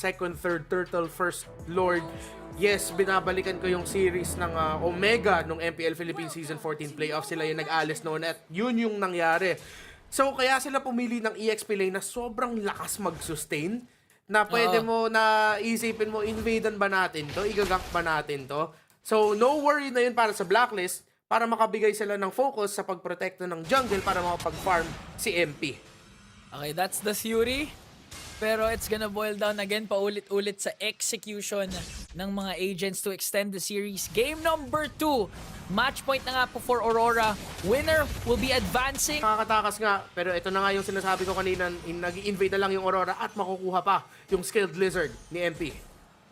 second, third, turtle, first lord. Yes, binabalikan ko yung series ng Omega nung MPL Philippines Season 14 playoff. Sila yung nag-alis noon at yun yung nangyari. So, kaya sila pumili ng EXP lane na sobrang lakas mag-sustain na pwede mo na isipin mo, invadan ba natin to? Igagak ba natin to? So, no worry na yun para sa Blacklist para makabigay sila ng focus sa pagprotekta ng jungle para makapag-farm si MP. Okay, that's the theory. Pero it's gonna boil down again paulit-ulit sa execution ng mga agents to extend the series. Game number 2. Match point na nga po for Aurora. Winner will be advancing. Nakakatakas nga, pero ito na nga yung sinasabi ko kanina, nag-invade na lang yung Aurora at makukuha pa yung skilled lizard ni MP.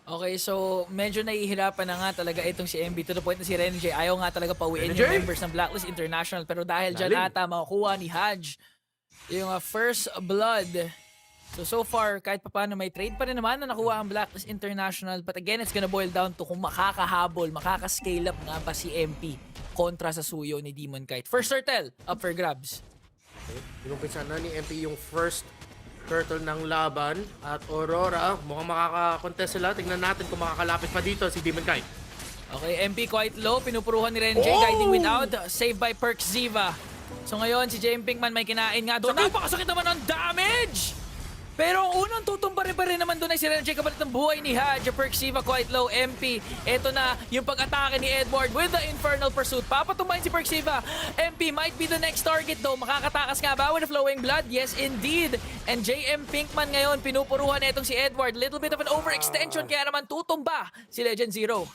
Okay, so medyo nahihirapan na nga talaga itong si MB to the point na si Renjay ayaw nga talaga pauwiin Renjay? yung members ng Blacklist International. Pero dahil dyan ata makukuha ni Haj yung first blood. So far, kahit pa paano may trade pa rin naman na nakuha ang Blacklist International. But again, it's gonna boil down to kung makakahabol, makakascale up nga ba si MP kontra sa suyo ni Demon Kite. First turtle, up for grabs. Okay. Inumpisa na ni MP yung first turtle ng laban at Aurora, mukhang makaka-contest sila. Tingnan natin kung makakalapit pa dito si Demon Kite. Okay, MP quite low. Pinupuruhan ni Renjay. Guiding wind out. Saved by Perks Ziva. So ngayon, si JM Pinkman may kinain nga doon. Napakasakit naman ng damage! Pero ang unang tutumba rin pa rin naman doon ay si Renjay kapalit ng buhay ni Haj. Perks Ziva quite low. MP. Ito na yung pag-atake ni Edward with the Infernal Pursuit. Papatumbahin si Perks Ziva. MP might be the next target though. Makakatakas nga ba with the flowing blood? Yes, indeed. And JM Pinkman ngayon, pinupuruhan itong si Edward. Little bit of an overextension kaya naman tutumba si Legend Zero.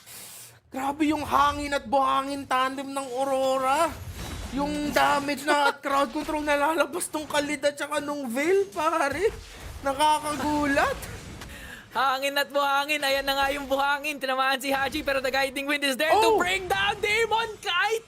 Grabe yung hangin at buhangin tandem ng Aurora. Yung damage na at crowd control na lalabas tong kalidad tsaka nung Veil, pare. Nakakagulat. Hangin at buhangin. Ayan na nga yung buhangin. Tinamaan si Haji pero the guiding wind is there to bring down Demon Kite.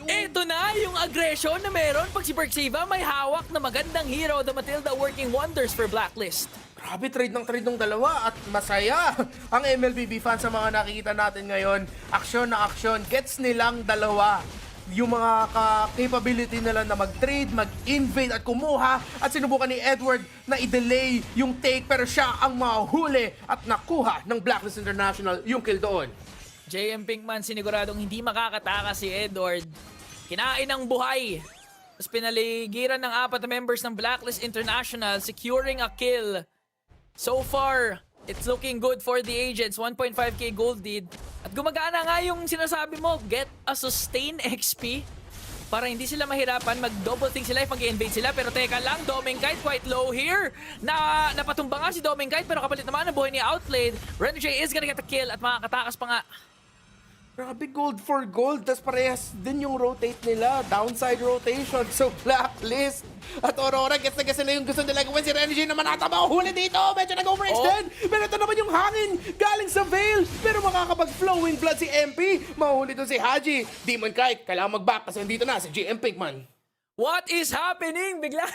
Ito na yung aggression na meron pag si Perksiva may hawak na magandang hero, the Matilda working wonders for Blacklist. Grabe, trade ng dalawa at masaya ang MLBB fans sa mga nakikita natin ngayon. Aksyon na aksyon. Gets nilang dalawa yung mga capability nila na mag-trade, mag-invade at kumuha at sinubukan ni Edward na i-delay yung take pero siya ang mahuli at nakuha ng Blacklist International yung kill doon. JM Pinkman siniguradong hindi makakatakas si Edward. Kinain ng buhay. Tapos pinaligiran ng 4 na members ng Blacklist International securing a kill. So far, it's looking good for the agents. 1.5k gold lead. At gumagana nga yung sinasabi mo, get a sustain XP para hindi sila mahirapan, mag-double think sila if mag-invade sila. Pero teka lang, Domingkite quite low here. Napatumba nga si Domingkite pero kapalit naman ang buhay ni Outplayed. Renjay is gonna get a kill at makakatakas pa nga. Grabe, gold for gold. Tapos parehas din yung rotate nila. Downside rotation. So, Blacklist at Aurora, gets na sila yung gusto nila gawin. Si Renjay naman ata makahuli dito. Medyo nag-overextend. Pero ito naman yung hangin galing sa Veil. Pero makakapag-flowing blood si MP. Mahuli doon si Haji. Demon Kite, kailangan mag-back kasi nandito na si GM Pinkman. What is happening? Bigla.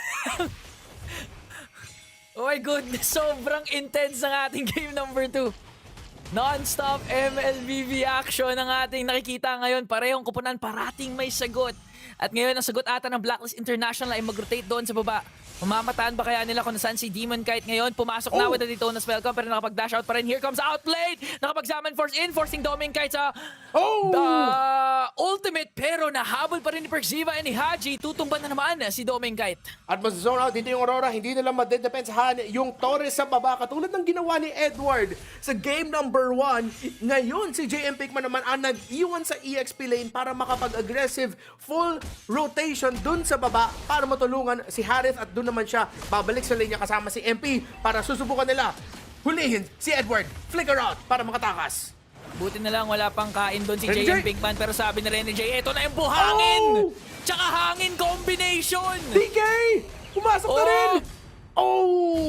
Oh my goodness, sobrang intense ang ating game number 2. Non-stop MLBB action ang ating nakikita ngayon. Parehong kupunan, parating may sagot. At ngayon, ang sagot ata ng Blacklist International ay mag-rotate doon sa baba. Mamamataan ba kaya nila kung nasaan si Demon Kite ngayon? Pumasok na with the Daytona Spellcom pero nakapag-dash out pa rin. Here comes Outplayed! Nakapag-Summon Force in, forcing Doming Kite sa ultimate pero nahabol pa rin ni Perksiva and ni Haji. Tutumban na naman si Doming Kite. At mas-zone out dito yung Aurora, hindi nila madedepensahan yung Torres sa baba. Katulad ng ginawa ni Edward sa game number 1. Ngayon, si JM Pinkman naman ang nag-iwan sa EXP lane para makapag-aggressive full rotation dun sa baba para matulungan si Harith at dun naman siya babalik sa lane niya kasama si MP para susubukan nila hulihin si Edward. Flicker out para makatakas. Buti na lang wala pang kain doon si JM Pinkman pero sabi na rin ni Jay, eto na yung buhangin! Tsaka hangin combination! DK! Pumasok na rin!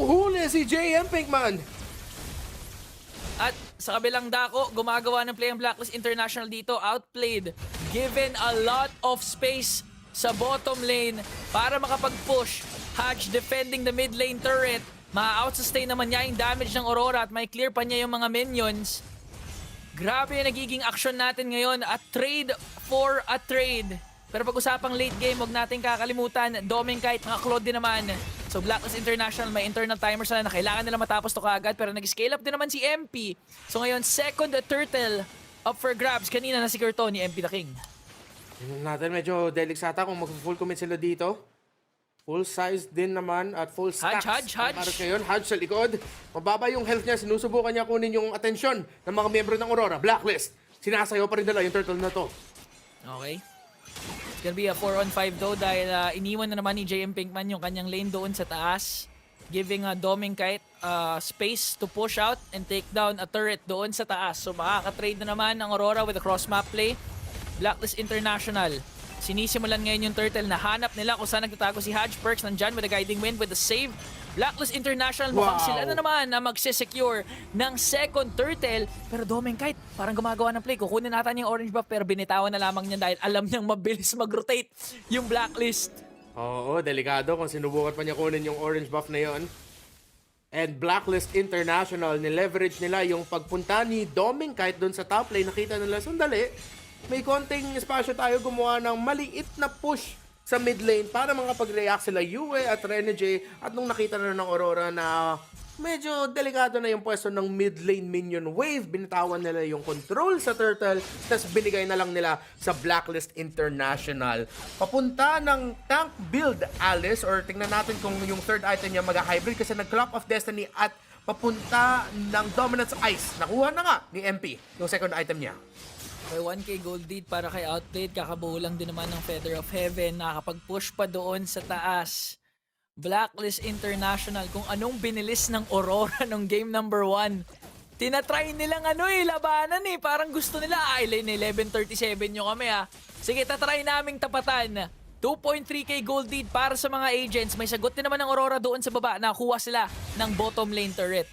Huli si JM Pinkman! At sa kabilang dako, gumagawa ng play ang Blacklist International dito. Outplayed, given a lot of space sa bottom lane para makapag-push. Hatch defending the mid lane turret. Ma-outsustain naman niya yung damage ng Aurora at may clear pa niya yung mga minions. Grabe yung nagiging action natin ngayon. A trade for a trade. Pero pag-usapang late game, huwag natin kakalimutan. Domingkite, mga Claude din naman. So Blacklist International, may internal timer sila na kailangan nila matapos to kaagad, pero nag-scale up din naman si MP. So ngayon, second turtle up for grabs. Kanina na-secure to ni MP the King. Tingnan natin, medyo deliksata kung mag-full commit sila dito. Full size din naman at full stacks. Hudge. Para ngayon, Hudge sa likod. Mababa yung health niya. Sinusubukan niya kunin yung atensyon ng mga miyembro ng Aurora. Blacklist. Sinasayaw pa rin nila yung turtle na to. Okay. It's gonna be a 4-on-5 though dahil iniwan na naman ni JM Pinkman yung kanyang lane doon sa taas. Giving Doming Kite space to push out and take down a turret doon sa taas. So makaka-trade na naman ang Aurora with a cross-map play. Blacklist International. Sinisimulan ngayon yung turtle na hanap nila kung saan nagtatago si Hodge. Perks nandyan with a guiding wind with the save. Blacklist International, mukhang sila na naman na magsisecure ng second turtle. Pero Doming Kite, parang gumagawa ng play. Kukunin natin yung orange buff pero binitawan na lamang niya dahil alam niyang mabilis mag-rotate yung Blacklist. Oo, delikado kung sinubukan pa niya kunin yung orange buff na yon. And Blacklist International, nileverage nila yung pagpunta ni Doming Kite doon sa top lane. Nakita nila, sandali, may konting espasyo tayo gumawa ng maliit na push sa mid lane para makapag-react sila Yue at Renegade. At nung nakita na ng Aurora na medyo delikado na yung pwesto ng mid lane minion wave, binitawan nila yung control sa turtle, tapos binigay na lang nila sa Blacklist International. Papunta ng tank build Alice, or tingnan natin kung yung third item niya mag-hybrid kasi nag-Clock of Destiny at papunta ng Dominance Ice. Nakuha na nga ni MP yung second item niya. May 1k gold lead para kay Outplayed. Kakabuo lang din naman ng Feather of Heaven. Nakakapag-push pa doon sa taas. Blacklist International, kung anong binilis ng Aurora nung game number 1. Tinatry nilang labanan Parang gusto nila, lane 11:37 nyo kami Sige, tatry naming tapatan. 2.3k gold lead para sa mga agents. May sagot din naman ng Aurora doon sa baba. Nakuha sila ng bottom lane turret.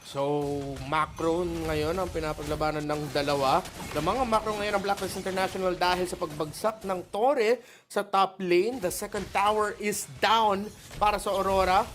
So, macro ngayon ang pinapaglabanan ng dalawa. The mga macro ngayon ng Blacklist International dahil sa pagbagsak ng Torre sa top lane. The second tower is down para sa Aurora.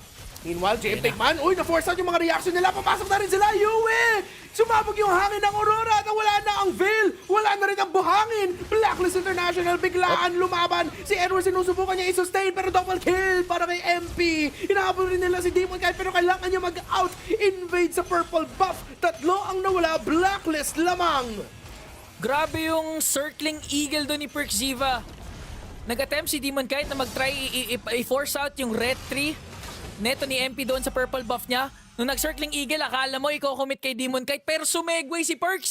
Meanwhile, JM Pinkman, na-force out yung mga reaction nila. Papasok na rin sila. Yue! Sumabog yung hangin ng Aurora at wala na ang veil. Wala na rin ang buhangin. Blacklist International biglaan lumaban. Si Edward sinusubukan niya i-sustain pero double kill para kay MP. Inahabol rin nila si Demon Kite pero kailangan niya mag-out. Invade sa purple buff. Tatlo ang nawala. Blacklist lamang. Grabe yung circling eagle doon ni Perkziva. Nag-attempt si Demon Kite na mag-try i-force out yung red tree neto ni MP doon sa purple buff niya. Nung nag-circling eagle, akala mo i-commit kay Demon Kite pero sumegway si Perks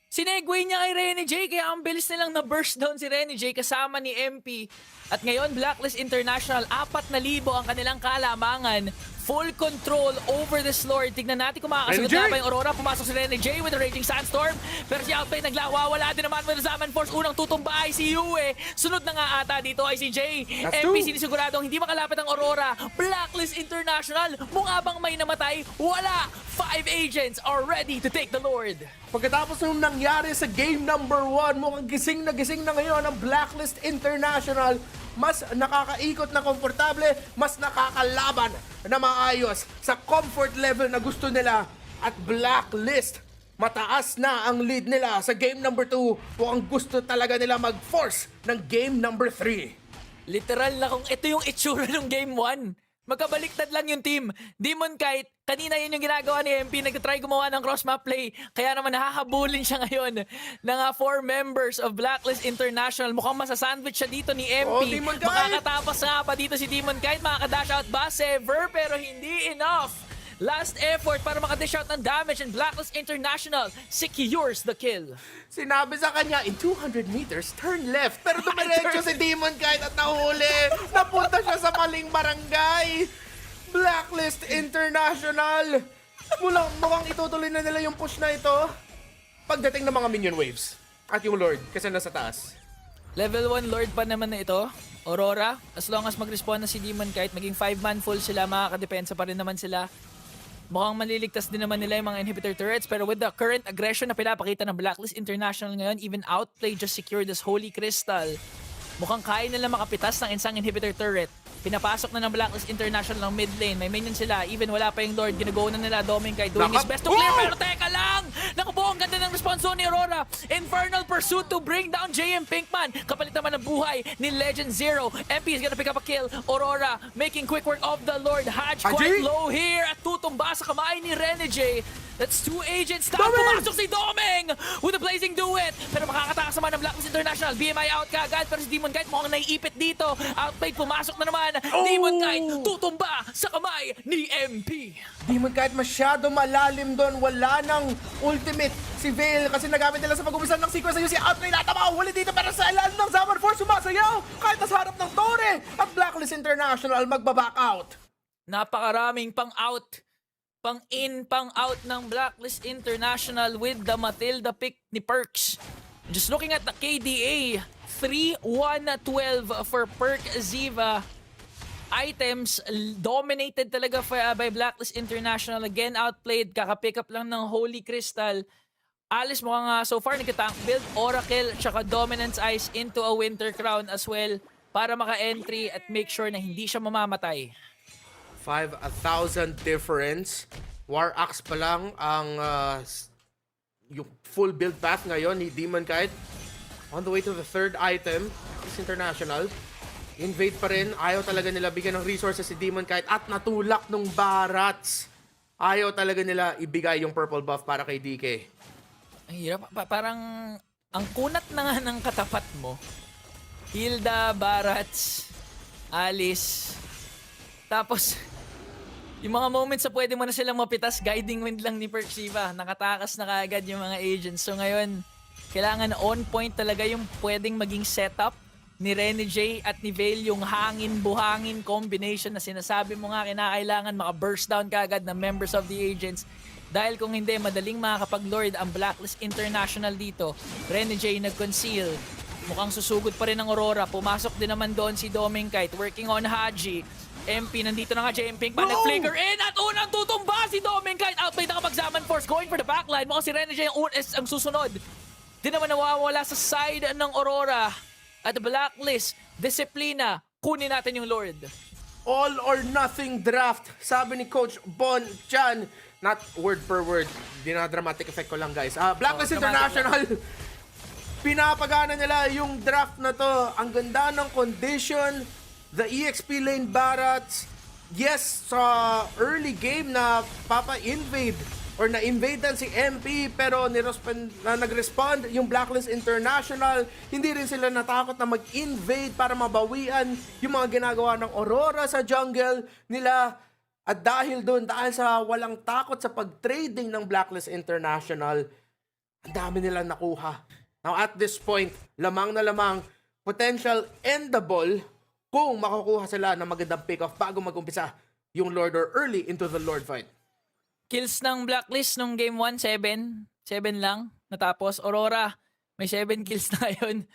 Sinegway niya kay Renegade kaya ang bilis nilang na-burst down si Renegade kasama ni MP. At ngayon, Blacklist International, 4,000 ang kanilang kalamangan. Full control over this lord. Tignan natin kung makakasagot na ba yung Aurora. Pumasok si Renegade with a Raging Sandstorm. Pero si Outplay naglawawala din naman with the Zaman Force. Unang tutumba ay si Yue. Sunod na nga ata dito ay si Jay. MP sinisiguradong hindi makalapit ang Aurora. Blacklist International, mukha bang may namatay? Wala! 5 agents are ready to take the lord. Pagkatapos nung nangyari sa game number 1, mukhang gising na ngayon ang Blacklist International. Mas nakakaikot na komportable, mas nakakalaban na maayos sa comfort level na gusto nila. At Blacklist, mataas na ang lead nila sa game number 2. Mukhang gusto talaga nila mag-force ng game number 3. Literal na kung ito yung itsura ng game 1. Magkabaliktad lang yung team. Demon Kite, kanina yun yung ginagawa ni MP. Nagtatry gumawa ng cross-map play. Kaya naman nakahabulin siya ngayon ng 4 members of Blacklist International. Mukhang masasandwich siya dito ni MP. Demon Kite! Makakatapas nga pa dito si Demon Kite. Makakadash out ba? Sever, pero hindi enough. Last effort para makadish out ng damage, and Blacklist International secures the kill. Sinabi sa kanya, in 200 meters, turn left. Pero dumiretso si Demon Kite at nahuli. Napunta siya sa maling barangay. Blacklist International. Mukhang itutuloy na nila yung push na ito. Pagdating ng mga minion waves. At yung Lord, kasi nasa taas. Level 1 Lord pa naman na ito. Aurora, as long as mag-respawn na si Demon Kite, maging 5-man full sila, makakadepensa pa rin naman sila. Mukhang maliligtas din naman nila yung mga inhibitor turrets, pero with the current aggression na pinapakita ng Blacklist International ngayon, even Outplay just secured this Holy Crystal. Mukhang kaya nila makapitas ng isang inhibitor turret. Pinapasok na ng Blacklist International ng mid lane. May minion sila. Even wala pa yung Lord. Ginagawa na nila Dominkay doing his best to clear. Pero teka lang! Naku po, ang ganda ng response ni Aurora. Infernal Pursuit to bring down JM Pinkman. Kapalit naman ng buhay ni Legend Zero. MP is gonna pick up a kill. Aurora making quick work of the Lord. Hatch quite low here. At tutumba sa kamay ni Renegade. That's 2 agents. Tapos pumasok si Doming with a blazing do it. Pero makakatakas naman ng Blacklist International. BMI out kagad. Pero si Demon Knight mukhang naiipit dito. Outplayed, pumasok na naman. Demon Knight tutumba sa kamay ni MP. Demon kahit masyado malalim doon, wala nang ultimate si Vale kasi nagamit nila sa pag-umpisan ng sequence ayun si Outplay natama huli dito pero sa ilalim ng Zaman Force sumasayaw kahit nasa harap ng Torre at Blacklist International magbaback out. Napakaraming pang-out. Pang-in, pang-out ng Blacklist International with the Matilda pick ni Perks. Just looking at the KDA, 3-1-12 for Perk Ziva. Items dominated talaga by Blacklist International. Again, outplayed. Kaka-pick up lang ng Holy Crystal. Alice mukhang so far nagka-tank build. Oracle tsaka Dominance Ice into a Winter Crown as well para maka-entry at make sure na hindi siya mamamatay. 5,000 difference. War Axe pa lang ang yung full build path ngayon ni Demon Knight. On the way to the third item, is International. Invade pa rin. Ayaw talaga nila bigyan ng resources si Demon Knight at natulak nung Barats. Ayaw talaga nila ibigay yung purple buff para kay DK. Ang hirap. Parang ang kunat na nga ng katapat mo. Hilda, Barats, Alice. Tapos, yung mga moments na pwede mo na silang mapitas, guiding wind lang ni Perksiva. Nakatakas na kaagad yung mga agents. So ngayon, kailangan on point talaga yung pwedeng maging setup ni Renegade at ni Vale, yung hangin-buhangin combination na sinasabi mo nga kinakailangan maka-burst down kaagad ng members of the agents. Dahil kung hindi, madaling makakapag-lord ang Blacklist International dito. Renegade nag-conceal. Mukhang susugod pa rin ang Aurora. Pumasok din naman doon si Dominkite, working on Haji. MP, nandito na nga JM Pinkman, nag-flicker in at unang tutumba si Dominkite. Outplayed na kapag-Zaman Force, going for the backline. Mukhang si Renegade ang susunod. Di naman nawawala sa side ng Aurora. At Blacklist, disiplina, kunin natin yung Lord. All or nothing draft, sabi ni Coach Bon Chan. Not word per word, dinadramatic effect ko lang guys. Blacklist International, pinapagana nila yung draft na to. Ang ganda ng condition, the EXP lane Barats. Yes, sa early game na papa-invade or na-invadean si MP pero nag-respond yung Blacklist International. Hindi rin sila natakot na mag-invade para mabawian yung mga ginagawa ng Aurora sa jungle nila. At dahil doon, dahil sa walang takot sa pag-trading ng Blacklist International, ang dami nilang nakuha. Now at this point, lamang na lamang, potential endable kung makukuha sila ng magandang pick-off bago mag-umpisa yung Lord or early into the Lord fight. Kills ng Blacklist nung game 1, 7. 7 lang. Natapos. Aurora, may 7 kills na yun.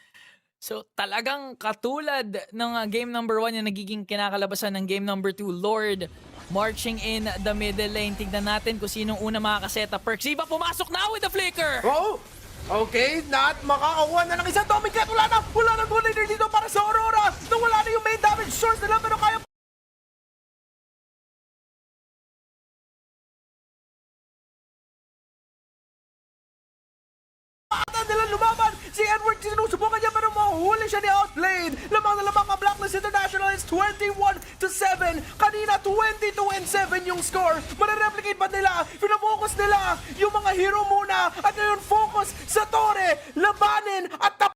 So, talagang katulad ng game number 1 yung nagiging kinakalabasan ng game number 2. Lord, marching in the middle lane. Tignan natin kung sinong una makakaseta. Perksiva pumasok na with the flicker! Oh! Okay, Nat, makakakuha na ng isang Dominkite. Wala na good leader dito para sa Aurora. Wala na yung main damage source nila pero kaya nila lumaban. Si Edward sinusubukan niya pero mahuhuli siya ni Outplayed. Lamang na lamang ang Blacklist International is 21-7. Kanina 22-7 yung score. Mare-replicate ba nila? Pinafocus nila yung mga hero muna. At ngayon focus